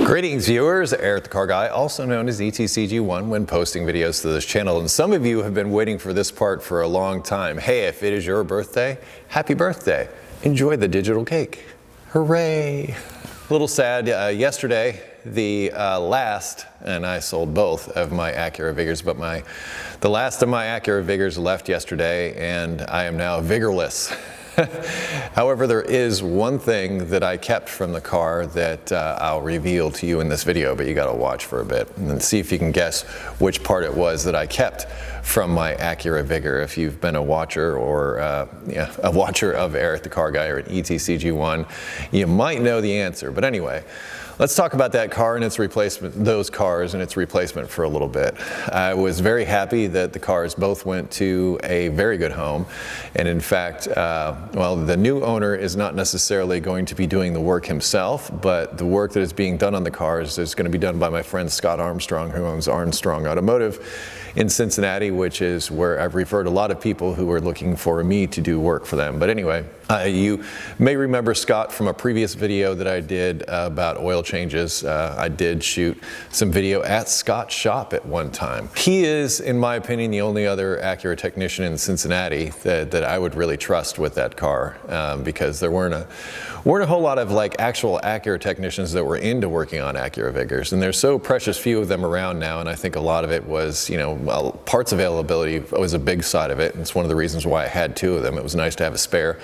Greetings viewers, Eric the Car Guy, also known as ETCG1 when posting videos to this channel, and some of you have been waiting for this part for a long time. Hey, if it is your birthday, happy birthday. Enjoy the digital cake. Hooray. A little sad, yesterday the last, and I sold both of my Acura Vigors, but the last of my Acura Vigors left yesterday and I am now Vigorless. However, there is one thing that I kept from the car that I'll reveal to you in this video, but you gotta watch for a bit and then see if you can guess which part it was that I kept from my Acura Vigor. If you've been a watcher or a watcher of Eric the Car Guy or an ETCG1, you might know the answer. But anyway, let's talk about that car and its replacement, those cars and its replacement for a little bit. I was very happy that the cars both went to a very good home. And in fact, well, the new owner is not necessarily going to be doing the work himself, but the work that is being done on the cars is going to be done by my friend Scott Armstrong, who owns Armstrong Automotive in Cincinnati, which is where I've referred a lot of people who are looking for me to do work for them. But anyway, you may remember Scott from a previous video that I did about oil changes. I did shoot some video at Scott's shop at one time. He is, in my opinion, the only other Acura technician in Cincinnati that I would really trust with that car, because there weren't a whole lot of like actual Acura technicians that were into working on Acura Vigors, and there's so precious few of them around now, and I think a lot of it was, you know, well, parts availability was a big side of it, and it's one of the reasons why I had two of them. It was nice to have a spare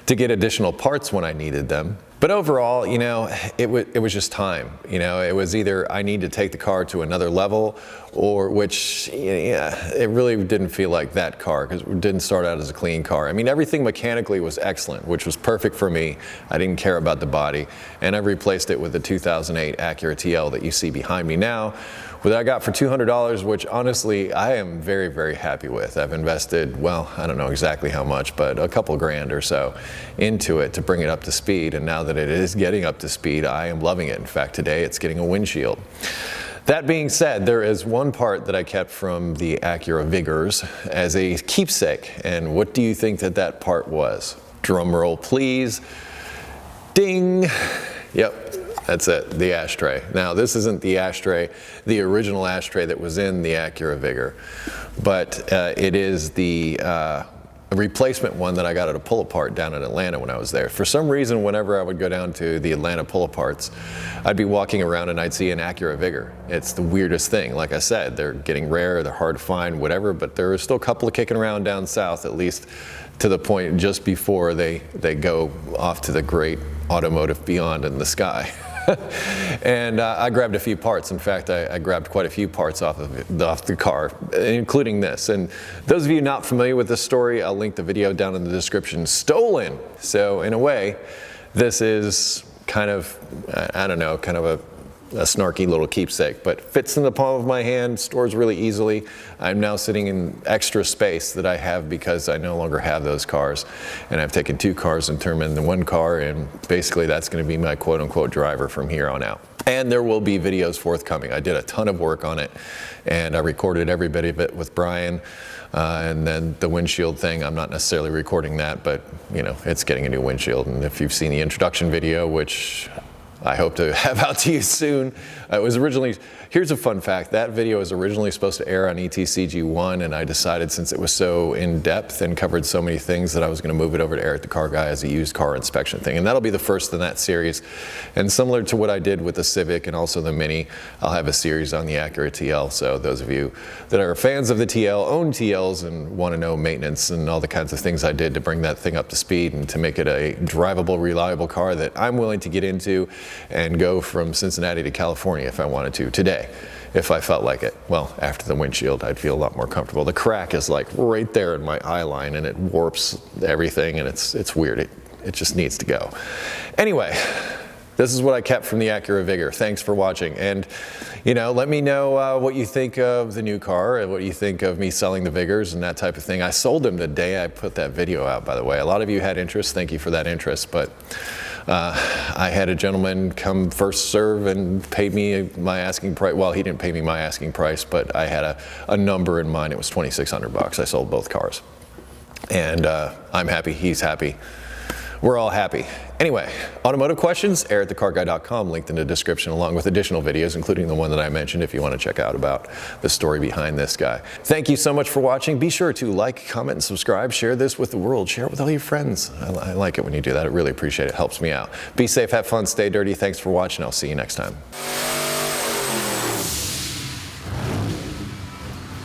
to get additional parts when I needed them. But overall, you know, it was just time. You know, it was either I need to take the car to another level, or which, yeah, it really didn't feel like that car because it didn't start out as a clean car. I mean, everything mechanically was excellent, which was perfect for me. I didn't care about the body, and I replaced it with the 2008 Acura TL that you see behind me now, that I got for $200, which honestly I am very, very happy with. I've invested, well, I don't know exactly how much, but a couple grand or so into it to bring it up to speed, and now that it is getting up to speed, I am loving it. In fact, today it's getting a windshield. That being said, there is one part that I kept from the Acura Vigors as a keepsake, and what do you think that part was? Drum roll, please. Ding. Yep. That's it, the ashtray. Now, this isn't the ashtray, the original ashtray that was in the Acura Vigor, but it is the replacement one that I got at a pull-apart down in Atlanta when I was there. For some reason, whenever I would go down to the Atlanta pull-aparts, I'd be walking around and I'd see an Acura Vigor. It's the weirdest thing. Like I said, they're getting rare, they're hard to find, whatever, but there are still a couple of kicking around down south, at least to the point just before they go off to the great automotive beyond in the sky. And I grabbed a few parts. In fact, I grabbed quite a few parts off the car, including this. And those of you not familiar with this story, I'll link the video down in the description. Stolen! So in a way, this is kind of, I don't know, kind of a snarky little keepsake, but fits in the palm of my hand, stores really easily. I'm now sitting in extra space that I have because I no longer have those cars, and I've taken two cars and turned them into one car, and basically that's going to be my quote-unquote driver from here on out. And there will be videos forthcoming. I did a ton of work on it, and I recorded every bit of it with Brian. And then the windshield thing, I'm not necessarily recording that, but you know, it's getting a new windshield. And if you've seen the introduction video, which I hope to have out to you soon. It was originally, here's a fun fact, that video was originally supposed to air on ETCG1, and I decided since it was so in-depth and covered so many things that I was going to move it over to Eric the Car Guy as a used car inspection thing. And that'll be the first in that series. And similar to what I did with the Civic and also the Mini, I'll have a series on the Acura TL. So those of you that are fans of the TL, own TLs, and want to know maintenance and all the kinds of things I did to bring that thing up to speed and to make it a drivable, reliable car that I'm willing to get into and go from Cincinnati to California if I wanted to today, if I felt like it. Well, after the windshield, I'd feel a lot more comfortable. The crack is like right there in my eye line, and it warps everything, and it's weird. It just needs to go. Anyway, this is what I kept from the Acura Vigor. Thanks for watching, and you know, let me know what you think of the new car and what you think of me selling the Vigors and that type of thing. I sold them the day I put that video out, by the way. A lot of you had interest. Thank you for that interest, but I had a gentleman come first serve and paid me my asking price. Well, he didn't pay me my asking price, but I had a number in mind. It was $2,600 bucks. I sold both cars, and I'm happy. He's happy. We're all happy. Anyway, automotive questions, air@thecarguy.com, linked in the description, along with additional videos, including the one that I mentioned if you want to check out about the story behind this guy. Thank you so much for watching. Be sure to like, comment, and subscribe. Share this with the world. Share it with all your friends. I like it when you do that. I really appreciate it. It helps me out. Be safe, have fun, stay dirty. Thanks for watching. I'll see you next time.